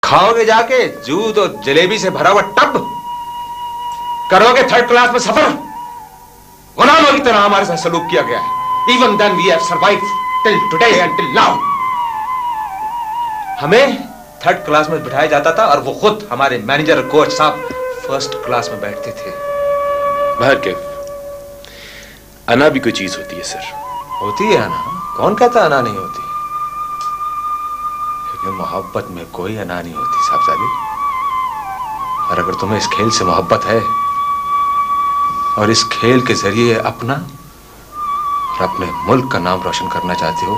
खाओगे जाके दूध और जलेबी से भरा हुआ टब? करोगे थर्ड क्लास में सफर? गुलामों की तरह हमारे साथ सलूक किया गया है। Even then we have survived till today and till now. हमें थर्ड क्लास में बिठाया जाता था और वो खुद हमारे मैनेजर और कोच साहब फर्स्ट क्लास में बैठते थे। भार्गव, अना भी कोई चीज होती है सर। होती है अना, कौन कहता अना नहीं होती? लेकिन मोहब्बत में कोई अना नहीं होती साहबजादी। और अगर तुम्हें इस खेल से मोहब्बत है और इस खेल के जरिए अपना और अपने मुल्क का नाम रोशन करना चाहते हो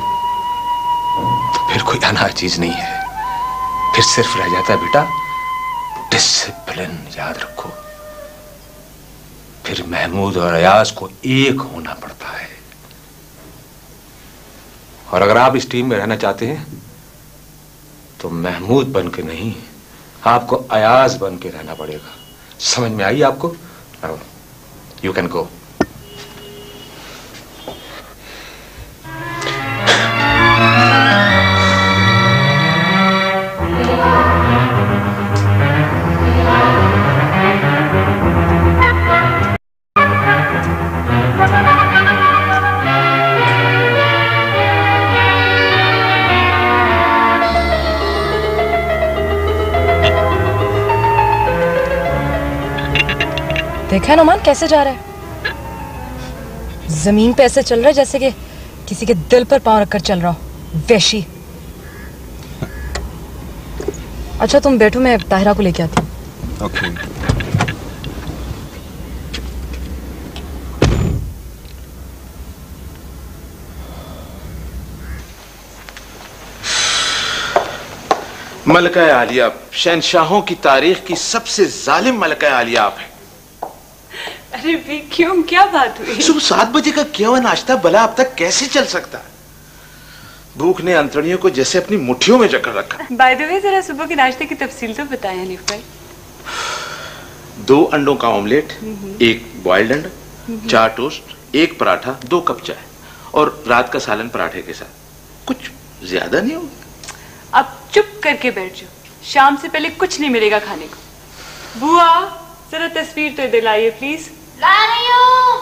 तो फिर कोई अना चीज नहीं है। फिर सिर्फ रह जाता है बेटा डिसिप्लिन। याद रखो, फिर महमूद और अयाज को एक होना पड़ता है। और अगर आप इस टीम में रहना चाहते हैं तो महमूद बन के नहीं, आपको अयाज बन के रहना पड़ेगा। समझ में आई आपको? You can go. देखा नोमान कैसे जा रहा है? जमीन पे ऐसे चल रहा है जैसे कि किसी के दिल पर पांव रखकर चल रहा हो। वैशी। अच्छा तुम बैठो, मैं ताहिरा को लेके आती हूँ। ओके। मलका आलिया शहनशाहों की तारीख की सबसे जालिम मलका आलिया आप है। अरे भी क्यों, क्या बात हुई? सुबह 7 बजे का किया हुआ नाश्ता भला अब तक कैसे चल सकता? भूख ने अंतड़ियों को जैसे अपनी मुट्ठियों में जकड़ रखा। बाय द वे जरा सुबह के नाश्ते की तफसील तो बताएं हनीफ भाई। 2 अंडों का ऑमलेट, 1 बॉइल्ड अंडा, 4 टोस्ट, 1 पराठा, 2 कप चाय और रात का सालन पराठे के साथ। कुछ ज्यादा नहीं होगा। अब चुप करके बैठ जाओ, शाम से पहले कुछ नहीं मिलेगा खाने को। बुआ जरा तस्वीर तो इधर लाइए प्लीज। ला रही हूँ।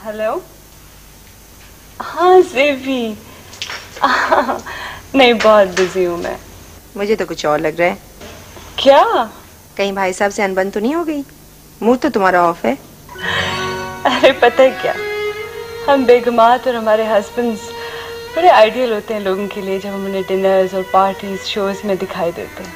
हेलो। हाँ ज़ेबी। नहीं बहुत बिजी हूँ मैं। मुझे तो कुछ और लग रहा है। क्या? कहीं भाई साहब से अनबन तो नहीं हो गई? मुंह तो तुम्हारा ऑफ है। अरे पता है क्या, हम बेगमात और हमारे हस्बैंड्स बड़े आइडियल होते हैं लोगों के लिए जब हम उन्हें डिनर्स और पार्टीज शोज में दिखाई देते हैं,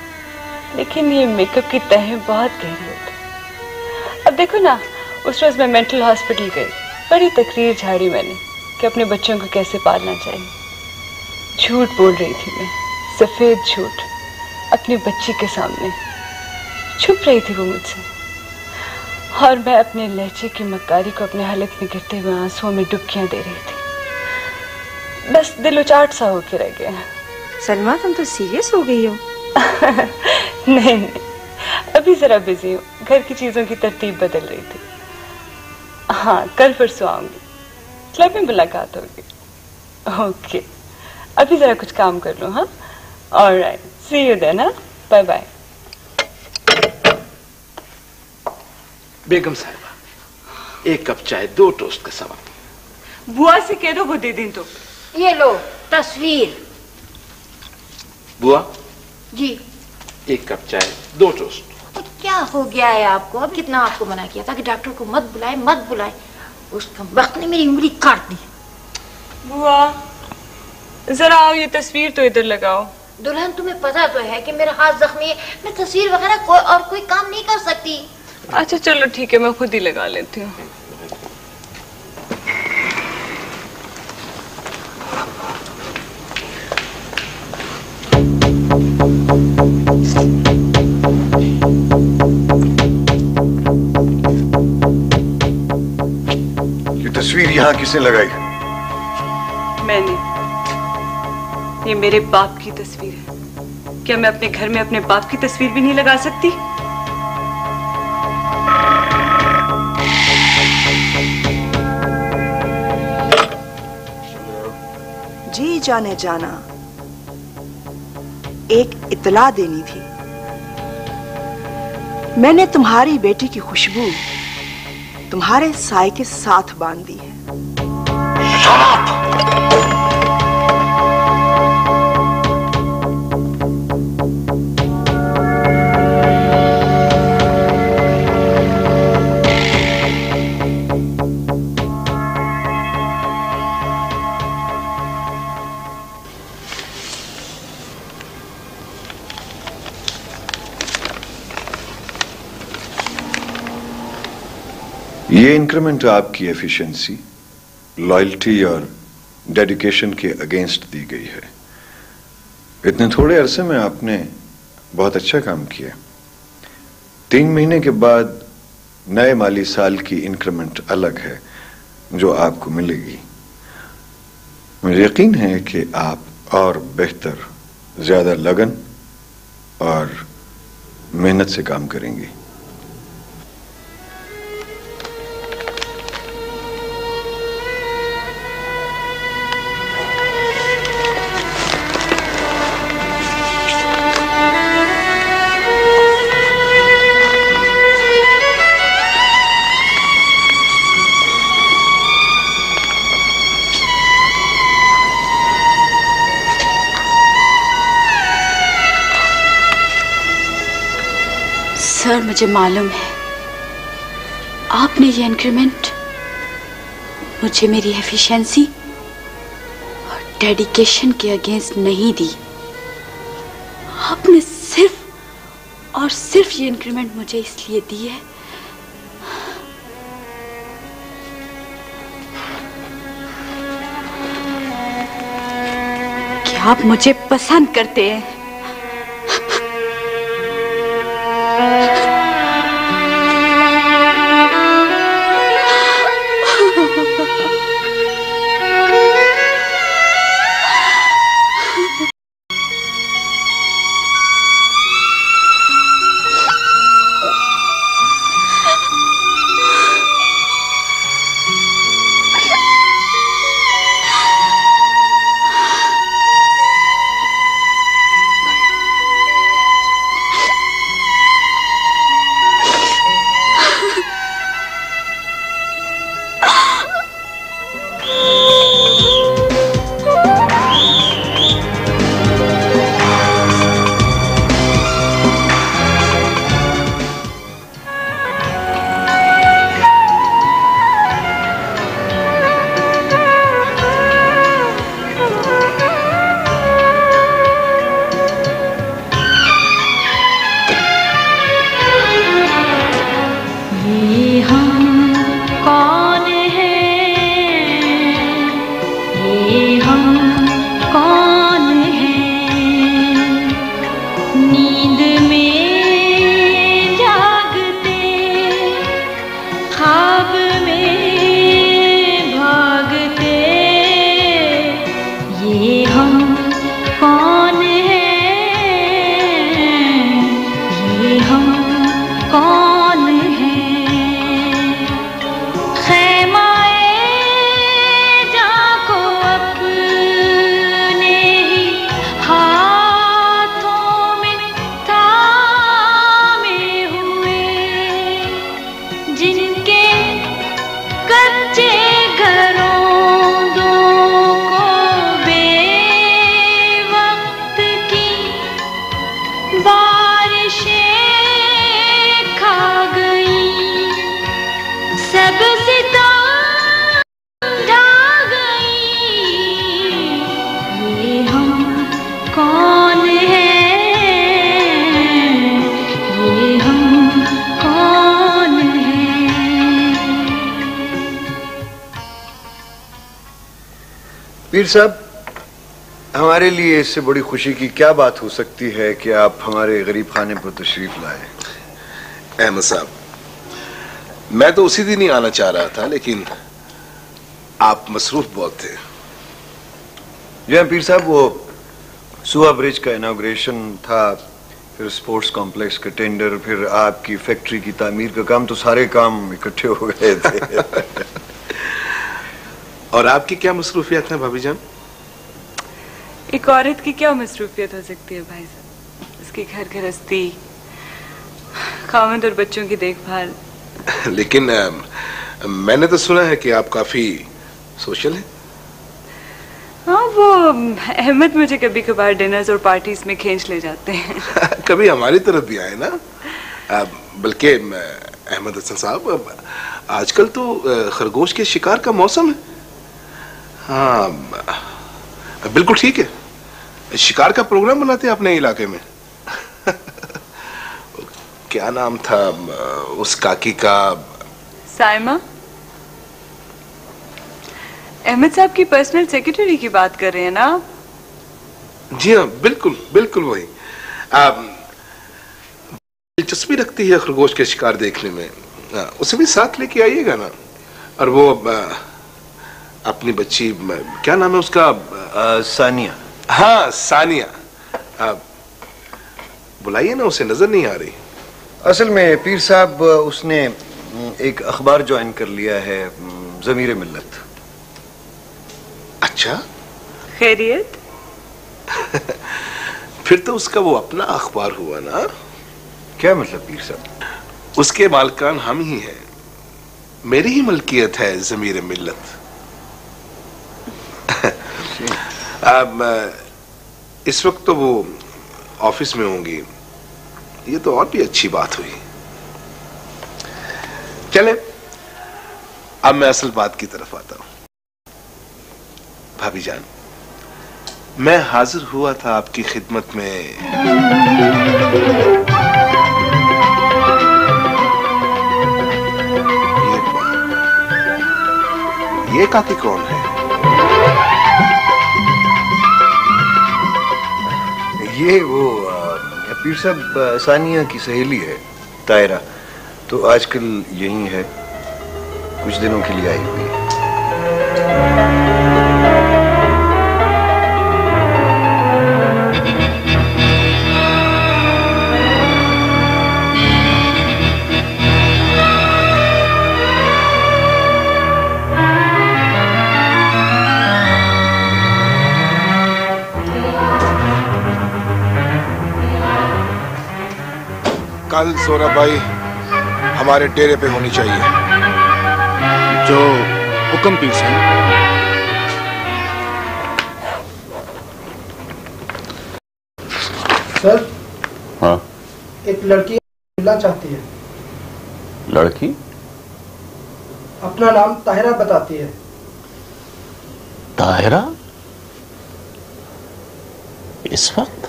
लेकिन ये मेकअप की तहें बहुत गहरी होती हैं। अब देखो ना, उस रोज मैं मेंटल हॉस्पिटल गई, बड़ी तकरीर झाड़ी मैंने कि अपने बच्चों को कैसे पालना चाहिए। झूठ बोल रही थी मैं, सफेद झूठ, अपनी बच्ची के सामने। छुप रही थी वो मुझसे और मैं अपने लहजे की मक्कारी को अपने हलक में गिरते हुए आंसुओं में डुबकियां दे रही थी। बस दिल उचाट सा होके रह गया। सलमा तुम तो सीरियस हो गई हो। नहीं नहीं, अभी जरा बिजी हूँ, घर की चीजों की तरतीब बदल रही थी। हाँ कल परसों आऊंगी, क्लब में मुलाकात होगी। ओके, अभी जरा कुछ काम कर लूँ। हाँ ऑलराइट, सी यू देन। हाँ बाय बाय। बेगम साहिबा, 1 कप चाय, 2 टोस्ट का सवाब। बुआ से कह दो वो दे दें तो। ये लो तस्वीर। बुआ जी। 1 कप चाय, 2 टोस्ट। तो क्या हो गया है आपको? अब कितना आपको मना किया था कि डॉक्टर को मत बुलाए मत बुलाए। उसका वक्त ने मेरी उंगली काट दी। बुआ जरा आओ, ये तस्वीर तो इधर लगाओ। दुल्हन तुम्हें पता तो है कि मेरा हाथ जख्मी है, मैं तस्वीर वगैरह कोई काम नहीं कर सकती। अच्छा चलो ठीक है, मैं खुद ही लगा लेती हूँ। ये तस्वीर यहाँ किसने लगाई? मैंने। ये मेरे बाप की तस्वीर है। क्या मैं अपने घर में अपने बाप की तस्वीर भी नहीं लगा सकती? जाने जाना एक इत्तला देनी थी। मैंने तुम्हारी बेटी की खुशबू तुम्हारे साए के साथ बांध दी है। ये इंक्रीमेंट आपकी एफिशिएंसी, लॉयल्टी और डेडिकेशन के अगेंस्ट दी गई है। इतने थोड़े अरसे में आपने बहुत अच्छा काम किया। 3 महीने के बाद नए माली साल की इंक्रीमेंट अलग है जो आपको मिलेगी। मुझे यकीन है कि आप और बेहतर, ज्यादा लगन और मेहनत से काम करेंगी। सर, मुझे मालूम है आपने ये इंक्रीमेंट मुझे मेरी एफिशिएंसी और डेडिकेशन के अगेंस्ट नहीं दी। आपने सिर्फ और सिर्फ ये इंक्रीमेंट मुझे इसलिए दी है कि आप मुझे पसंद करते हैं। पीर साहब, हमारे लिए इससे बड़ी खुशी की क्या बात हो सकती है कि आप हमारे गरीब खाने पर तशरीफ लाए। अहमद साहब, मैं तो उसी दिन ही आना चाह रहा था, लेकिन आप मसरूफ बहुत थे। जी हाँ पीर साहब, वो सुहा ब्रिज का इनॉग्रेशन था, फिर स्पोर्ट्स कॉम्प्लेक्स का टेंडर, फिर आपकी फैक्ट्री की तामीर का काम, तो सारे काम इकट्ठे हो गए थे। और आपकी क्या मसरूफियत है भाभी जान? एक औरत की क्या मसरूफियत हो सकती है भाई साहब? उसके घर गृहस्थी, खावंद और बच्चों की देखभाल। लेकिन मैंने तो सुना है कि आप काफी सोशल हैं। हाँ, वो अहमद मुझे कभी कभार डिनर्स और पार्टीज में खींच ले जाते हैं। कभी हमारी तरफ भी आए ना। बल्कि अहमद हसन साहब, आजकल तो खरगोश के शिकार का मौसम है। हाँ बिल्कुल ठीक है, शिकार का प्रोग्राम बनाते हैं अपने इलाके में। क्या नाम था उस काकी का? साइमा। अहमद साहब की पर्सनल सेक्रेटरी की बात कर रहे हैं ना? जी हाँ, बिल्कुल बिल्कुल वही। दिलचस्पी रखती है खरगोश के शिकार देखने में, उसे भी साथ लेके आइएगा ना। और वो अपनी बच्ची, क्या नाम है उसका? सानिया। हाँ सानिया, बुलाइए ना, उसे नजर नहीं आ रही। असल में पीर साहब, उसने एक अखबार ज्वाइन कर लिया है, ज़मीर मिल्लत। अच्छा, खैरियत? फिर तो उसका वो अपना अखबार हुआ ना। क्या मतलब पीर साहब? उसके मालकान हम ही हैं, मेरी ही मलकियत है ज़मीर मिल्लत। अब इस वक्त तो वो ऑफिस में होंगी, ये तो और भी अच्छी बात हुई। चले, अब मैं असल बात की तरफ आता हूं। भाभी जान, मैं हाजिर हुआ था आपकी खिदमत में। ये काकी कौन है? ये वो पीर साहब सानिया की सहेली है, तायरा। तो आजकल यहीं है, कुछ दिनों के लिए आई हुई है। कल सोना भाई हमारे डेरे पे होनी चाहिए। जो हुक्म पीर साहब। सर। हाँ। एक लड़की मिलना चाहती है। लड़की? अपना नाम ताहिरा बताती है। ताहिरा? इस वक्त?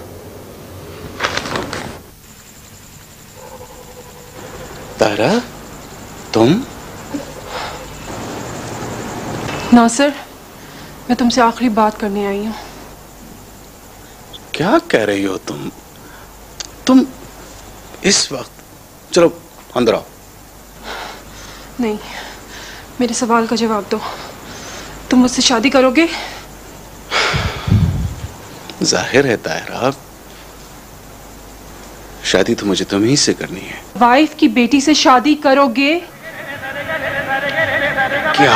ताहिरा, तुम? नासिर, मैं तुमसे आखिरी बात करने आई हूँ। क्या कह रही हो तुम इस वक्त? चलो अंदर आओ। नहीं, मेरे सवाल का जवाब दो। तुम मुझसे शादी करोगे? जाहिर है ताहिरा, शादी तो मुझे तुम्ही से करनी है। वाइफ की बेटी से शादी करोगे? क्या?